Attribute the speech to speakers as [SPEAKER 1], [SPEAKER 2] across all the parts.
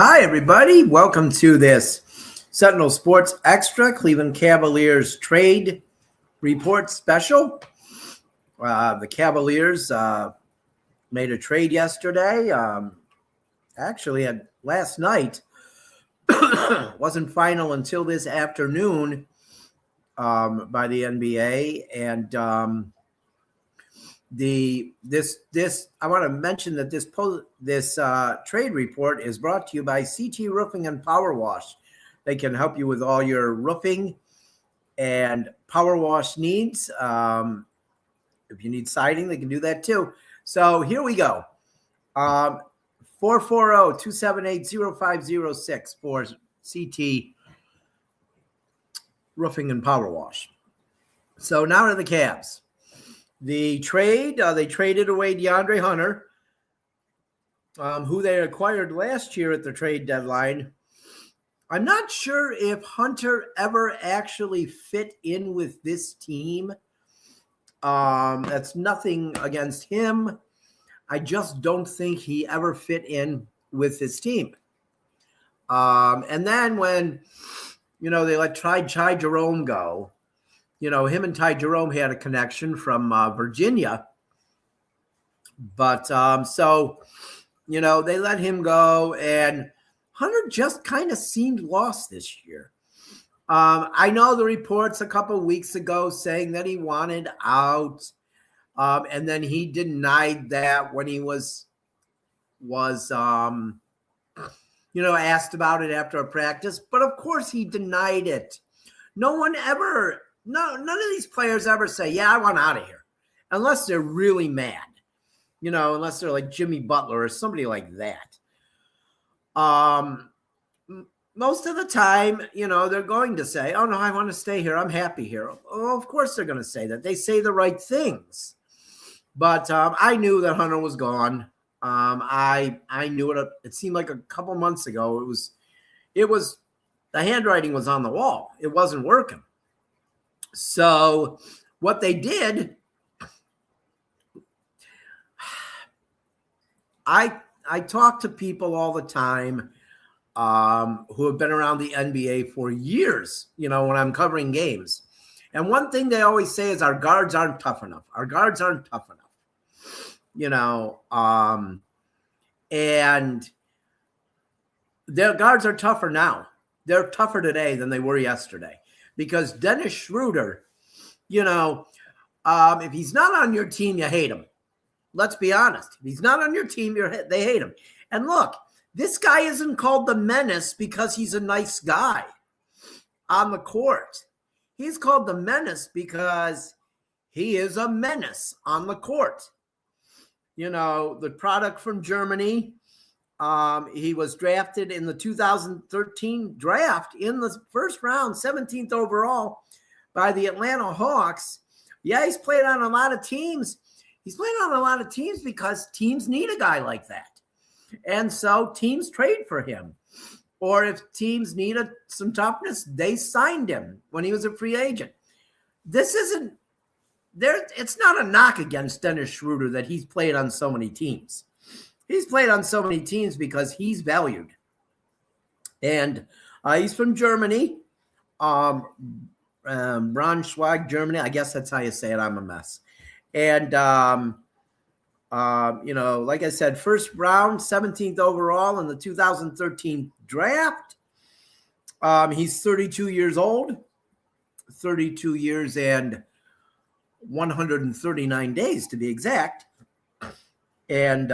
[SPEAKER 1] Hi, everybody. Welcome to this Sentinel Sports Extra Cleveland Cavaliers trade report special. The Cavaliers made a trade yesterday. Actually, last night. Wasn't final until this afternoon by the NBA. And I want to mention that this trade report is brought to you by CT Roofing and Power Wash. They can help you with all your roofing and power wash needs. If you need siding, they can do that too. So here we go. 440-278-0506 for CT Roofing and Power Wash. So now to the Cavs. The trade, they traded away DeAndre Hunter, who they acquired last year at the trade deadline. I'm not sure if Hunter ever actually fit in with this team. That's nothing against him. I just don't think he ever fit in with this team. And then when, they let Ty Jerome go, him and Ty Jerome had a connection from Virginia. But so they let him go, and Hunter just kind of seemed lost this year. I know the reports a couple of weeks ago saying that he wanted out, and then he denied that when he was asked about it after a practice. But of course he denied it. None of these players ever say, yeah, I want out of here, unless they're really mad, unless they're like Jimmy Butler or somebody like that. Most of the time, they're going to say, oh, no, I want to stay here. I'm happy here. Oh, of course they're going to say that. They say the right things. But I knew that Hunter was gone. I knew it. It seemed like a couple months ago. It was the handwriting was on the wall. It wasn't working. So what they did, I talk to people all the time who have been around the NBA for years, when I'm covering games. And one thing they always say is our guards aren't tough enough. Our guards aren't tough enough. And their guards are tougher now. They're tougher today than they were yesterday. Because Dennis Schroder, if he's not on your team, you hate him. Let's be honest. If he's not on your team, they hate him. And look, this guy isn't called the Menace because he's a nice guy on the court. He's called the Menace because he is a menace on the court. The product from Germany. He was drafted in the 2013 draft in the first round, 17th overall by the Atlanta Hawks. Yeah, he's played on a lot of teams. He's played on a lot of teams because teams need a guy like that. And so teams trade for him. Or if teams need some toughness, they signed him when he was a free agent. It's not a knock against Dennis Schroder that he's played on so many teams. He's played on so many teams because he's valued. And he's from Germany, Braunschweig, Germany. I guess that's how you say it. I'm a mess. And, like I said, first round, 17th overall in the 2013 draft. He's 32 years old, 32 years and 139 days to be exact. And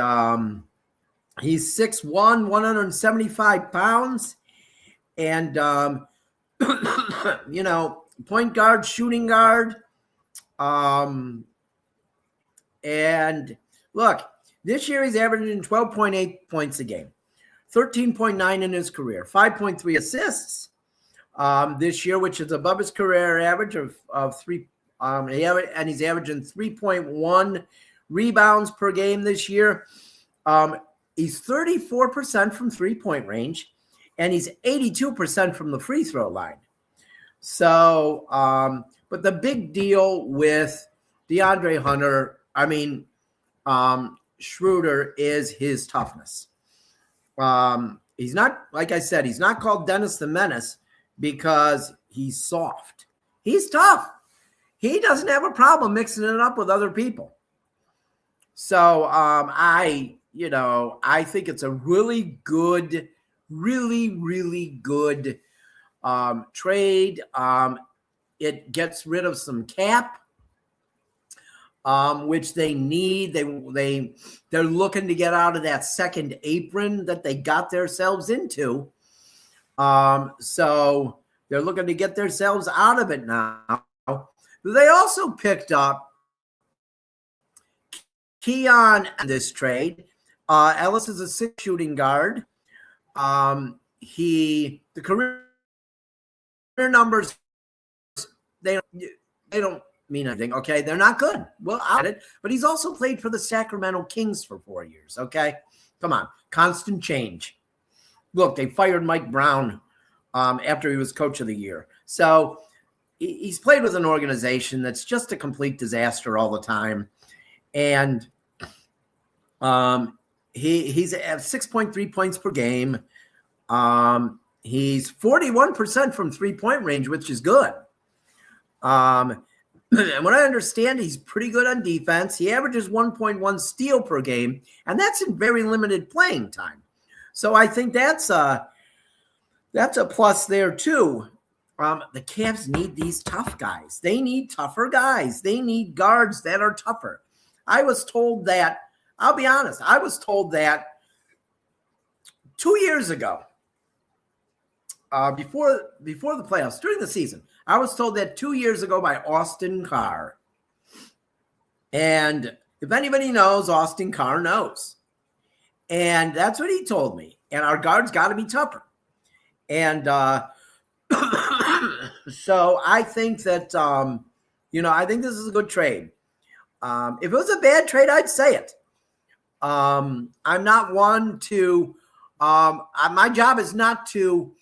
[SPEAKER 1] he's 6'1", 175 pounds. And, point guard, shooting guard. And look, this year he's averaging 12.8 points a game, 13.9 in his career, 5.3 assists this year, which is above his career average of 3. And he's averaging 3.1 rebounds per game this year. He's 34% from three-point range, and he's 82% from the free throw line. So, but the big deal with DeAndre Hunter, Schroder, is his toughness. He's not, like I said, he's not called Dennis the Menace because he's soft. He's tough. He doesn't have a problem mixing it up with other people. So I think it's a really good, really good trade. It gets rid of some cap, which they need. They're looking to get out of that second apron that they got themselves into. So they're looking to get themselves out of it now. They also picked up Keon in this trade. Ellis is a 6 shooting guard. The career numbers, they don't mean anything. Okay, they're not good. Well, at it, but he's also played for the Sacramento Kings for 4 years. Okay, come on, constant change. Look, they fired Mike Brown after he was coach of the year. So he's played with an organization that's just a complete disaster all the time. And he's at 6.3 points per game. He's 41% from 3-point range, which is good. And what I understand, he's pretty good on defense. He averages 1.1 steal per game, and that's in very limited playing time. So I think that's a plus there too. The Cavs need these tough guys. They need tougher guys. They need guards that are tougher. I was told that, I'll be honest, I was told that 2 years ago, before the playoffs, during the season, I was told that 2 years ago by Austin Carr. And if anybody knows, Austin Carr knows. And that's what he told me. And our guards got to be tougher. And so I think that, I think this is a good trade. If it was a bad trade, I'd say it. I'm not one to my job is not to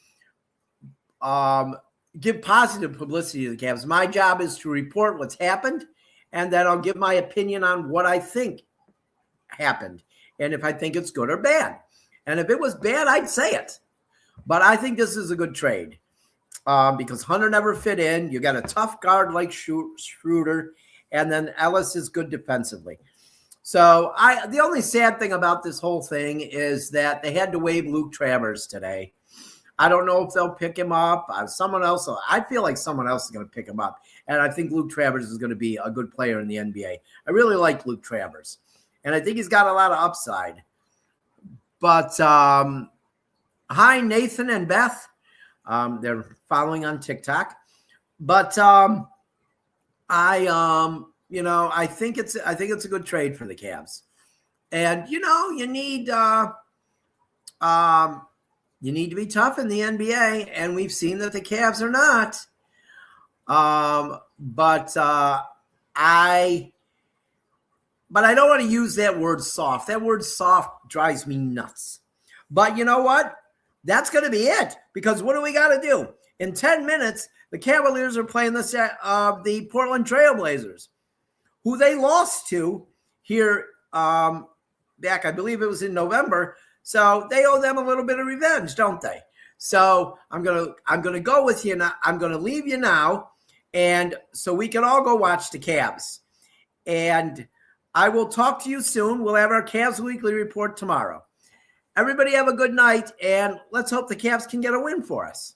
[SPEAKER 1] give positive publicity to the Cavs. My job is to report what's happened, and then I'll give my opinion on what I think happened, and if I think it's good or bad. And if it was bad, I'd say it. But I think this is a good trade because Hunter never fit in. You got a tough guard like Schroder, and then Ellis is good defensively. So the only sad thing about this whole thing is that they had to waive Luke Travers today. I don't know if they'll pick him up. Someone else. I feel like someone else is going to pick him up. And I think Luke Travers is going to be a good player in the NBA. I really like Luke Travers. And I think he's got a lot of upside. But hi, Nathan and Beth. They're following on TikTok. But I think it's a good trade for the Cavs. And you need to be tough in the NBA, and we've seen that the Cavs are not. But I don't want to use that word soft. That word soft drives me nuts. But you know what? That's going to be it, because what do we got to do? In 10 minutes, the Cavaliers are playing the Portland Trail Blazers, who they lost to here back, I believe it was in November. So they owe them a little bit of revenge, don't they? So I'm gonna go with you now. I'm gonna leave you now, and so we can all go watch the Cavs. And I will talk to you soon. We'll have our Cavs Weekly Report tomorrow. Everybody have a good night, and let's hope the Cavs can get a win for us.